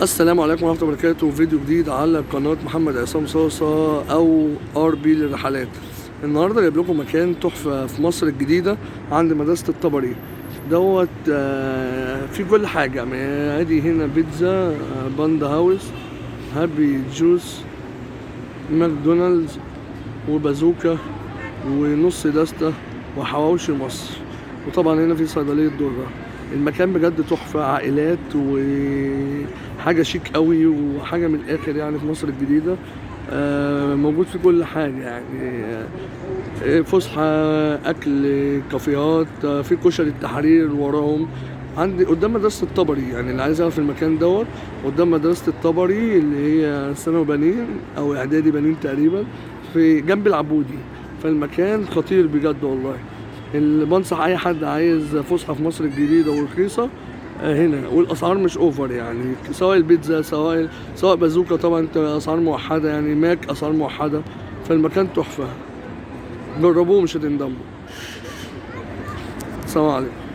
السلام عليكم ورحمة الله وبركاته. فيديو جديد على قناة محمد عصام صوصة أو RB للرحلات. النهاردة جايب لكم مكان تحفة في مصر الجديدة عند مدرسة الطبري دوت. في كل حاجة، ادي هنا بيتزا، باندا هاوس، هابي جوس، ماكدونالدز، وبازوكا، ونص دستة، وحواوشي مصر. وطبعا هنا في صيدلية درة. المكان بجد تحفة، عائلات وحاجة شيك قوي وحاجة من الآخر يعني في مصر الجديدة. موجود في كل حاجة يعني، فسحة، أكل، كافيهات، في كشري التحرير وراهم. عندي قدام مدرسة الطبري، يعني اللي عايز يعرف المكان دوت قدام مدرسة الطبري اللي هي ثانوي بنين أو إعدادي بنين تقريبا، في جنب العبودي. فالمكان خطير بجد والله. اللي بنصح أي حد عايز فسحة في مصر الجديدة ورخيصة هنا، والأسعار مش أوفر يعني، سواء البيتزا سواء بازوكا، طبعا أسعار موحدة يعني، ماك أسعار موحدة. فالمكان تحفة، جربوه مش هتندموا. السلام عليكم.